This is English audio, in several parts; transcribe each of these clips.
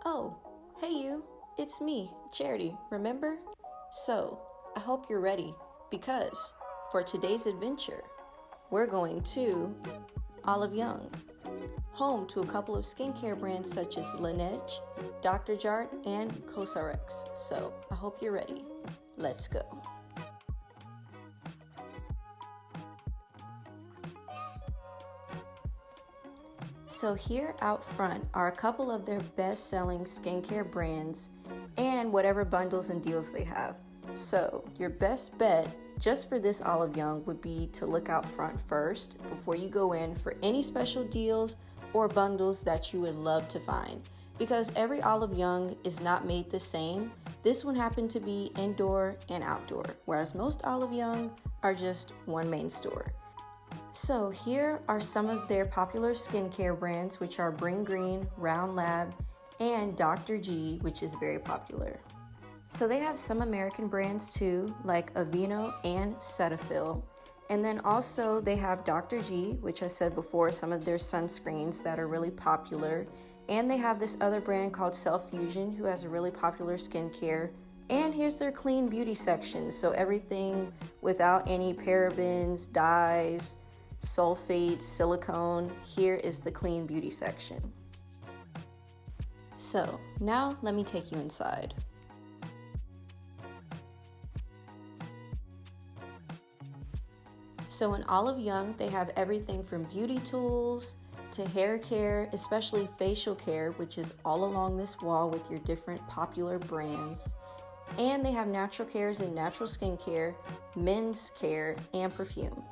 Oh, hey you, it's me, Charity, remember? So, I hope you're ready, because for today's adventure, we're going to Olive Young, home to a couple of skincare brands such as Laneige, Dr. Jart, and Cosrx. So, I hope you're ready. Let's go. So here out front are a couple of their best-selling skincare brands and whatever bundles and deals they have. So your best bet just for this Olive Young would be to look out front first before you go in for any special deals or bundles that you would love to find. Because every Olive Young is not made the same. This one happened to be indoor and outdoor, whereas most Olive Young are just one main store. So here are some of their popular skincare brands, which are Bring Green, Round Lab, and Dr. G, which is very popular. So they have some American brands too, like Aveeno and Cetaphil. And then also they have Dr. G, which I said before, some of their sunscreens that are really popular. And they have this other brand called Self Fusion, who has a really popular skincare. And here's their clean beauty section. So everything without any parabens, dyes, sulfates, silicone. Here is the clean beauty section. So now let me take you inside. So in Olive Young, they have everything from beauty tools to hair care, especially facial care, which is all along this wall with your different popular brands. And they have natural cares and natural skincare, men's care, and perfume.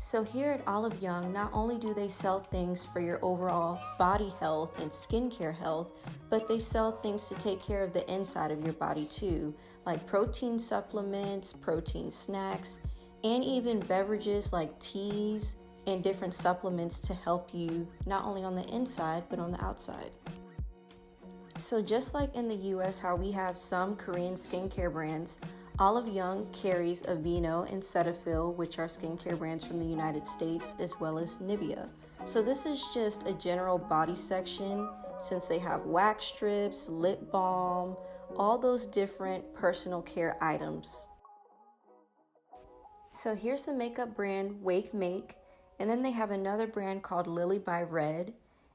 So here at Olive Young, not only do they sell things for your overall body health and skincare health, but they sell things to take care of the inside of your body too, like protein supplements, protein snacks, and even beverages like teas and different supplements to help you not only on the inside, but on the outside. So just like in the US, how we have some Korean skincare brands, Olive Young carries Aveeno and Cetaphil, which are skincare brands from the United States, as well as Nivea. So this is just a general body section since they have wax strips, lip balm, all those different personal care items. So here's the makeup brand Wake Make, and then they have another brand called Lily by Red,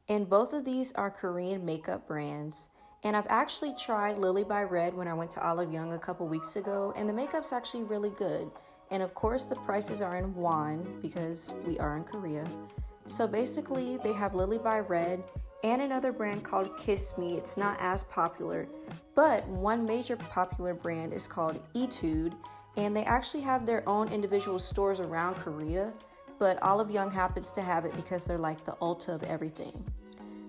and both of these are Korean makeup brands. And I've actually tried Lily by Red when I went to Olive Young a couple weeks ago, and the makeup's actually really good. And of course the prices are in won because we are in Korea. So basically they have Lily by Red and another brand called Kiss Me. It's not as popular, but one major popular brand is called Etude, and they actually have their own individual stores around Korea, but Olive Young happens to have it because they're like the Ulta of everything.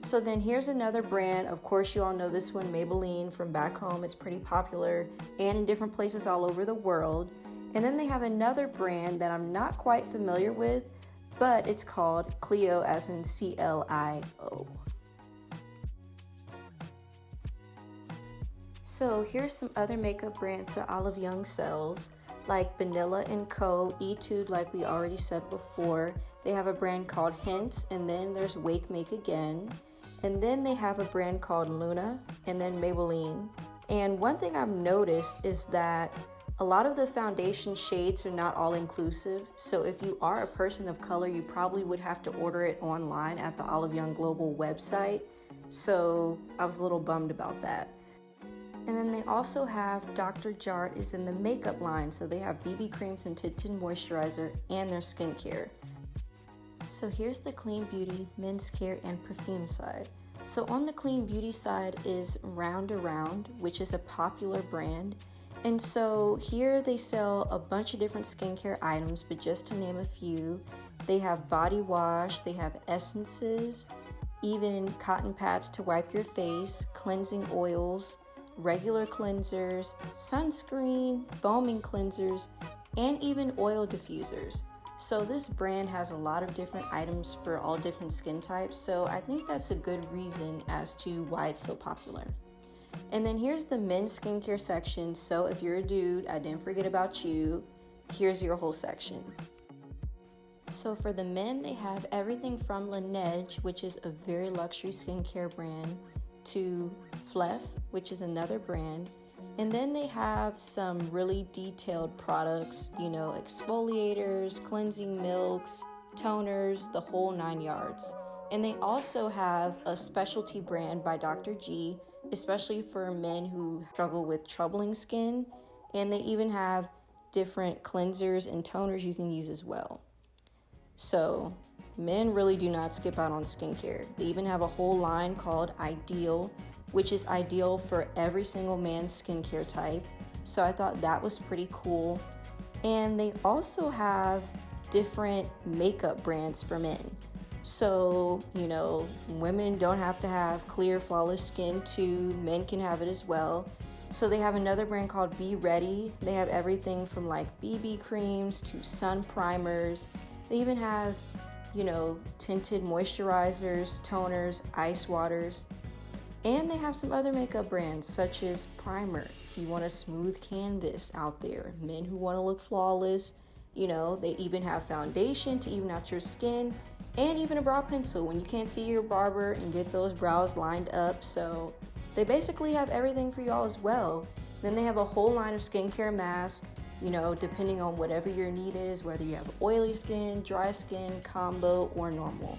So then here's another brand. Of course, you all know this one, Maybelline, from back home. It's pretty popular and in different places all over the world. And then they have another brand that I'm not quite familiar with, but it's called Clio, as in CLIO. So here's some other makeup brands that Olive Young sells, like Vanilla & Co., Etude, like we already said before. They have a brand called Hints, and then there's Wake Make again. And then they have a brand called Luna, and then Maybelline. And one thing I've noticed is that a lot of the foundation shades are not all inclusive. So if you are a person of color, you probably would have to order it online at the Olive Young Global website. So I was a little bummed about that. And then they also have Dr. Jart is in the makeup line. So they have BB creams and tinted moisturizer and their skincare. So here's the clean beauty, men's care, and perfume side. So on the clean beauty side is Round Around, which is a popular brand. And so here they sell a bunch of different skincare items, but just to name a few, they have body wash, they have essences, even cotton pads to wipe your face, cleansing oils, regular cleansers, sunscreen, foaming cleansers, and even oil diffusers. So this brand has a lot of different items for all different skin types, so I think that's a good reason as to why it's so popular. And then here's the men's skincare section. So if you're a dude, I didn't forget about you. Here's your whole section. So for the men, they have everything from Laneige, which is a very luxury skincare brand, to Fleff, which is another brand. And then they have some really detailed products, exfoliators, cleansing milks, toners, the whole 9 yards. And they also have a specialty brand by Dr. G, especially for men who struggle with troubling skin. And they even have different cleansers and toners you can use as well. So men really do not skip out on skincare. They even have a whole line called Ideal, which is ideal for every single man's skincare type. So I thought that was pretty cool. And they also have different makeup brands for men. So, women don't have to have clear, flawless skin too. Men can have it as well. So they have another brand called Be Ready. They have everything from like BB creams to sun primers. They even have, tinted moisturizers, toners, ice waters. And they have some other makeup brands such as primer. If you want a smooth canvas out there, men who want to look flawless, they even have foundation to even out your skin, and even a brow pencil when you can't see your barber and get those brows lined up. So they basically have everything for y'all as well. Then they have a whole line of skincare masks, depending on whatever your need is, whether you have oily skin, dry skin, combo, or normal.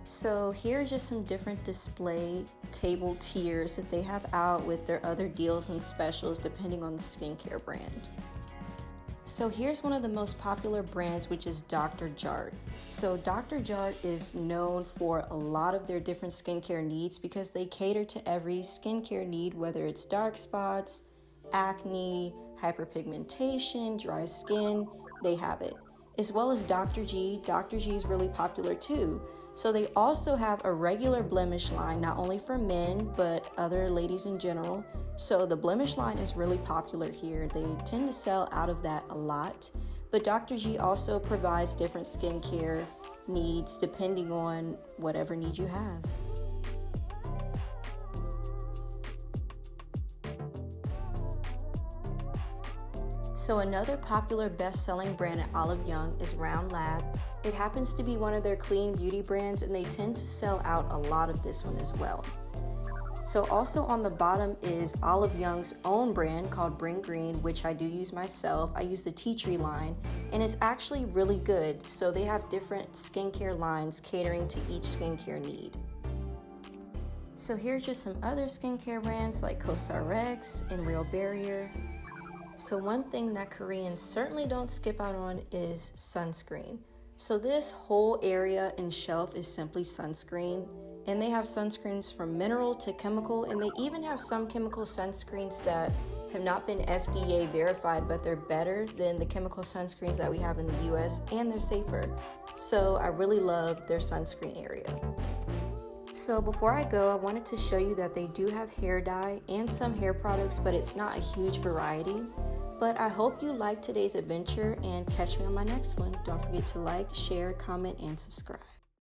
So here are just some different display table tiers that they have out with their other deals and specials depending on the skincare brand. So here's one of the most popular brands, which is Dr. Jart. So Dr. Jart is known for a lot of their different skincare needs because they cater to every skincare need, whether it's dark spots, acne, hyperpigmentation, dry skin, they have it. As well as Dr. G. Dr. G is really popular too. So they also have a regular blemish line, not only for men, but other ladies in general. So the blemish line is really popular here. They tend to sell out of that a lot. But Dr. G also provides different skincare needs depending on whatever need you have. So another popular best-selling brand at Olive Young is Round Lab. It happens to be one of their clean beauty brands, and they tend to sell out a lot of this one as well. So also on the bottom is Olive Young's own brand called Bring Green, which I do use myself. I use the Tea Tree line, and it's actually really good. So they have different skincare lines catering to each skincare need. So here's just some other skincare brands like COSRX and Real Barrier. So one thing that Koreans certainly don't skip out on is sunscreen. So this whole area and shelf is simply sunscreen. And they have sunscreens from mineral to chemical, and they even have some chemical sunscreens that have not been FDA verified, but they're better than the chemical sunscreens that we have in the US, and they're safer. So I really love their sunscreen area. So before I go, I wanted to show you that they do have hair dye and some hair products, but it's not a huge variety. But I hope you liked today's adventure, and catch me on my next one. Don't forget to like, share, comment, and subscribe.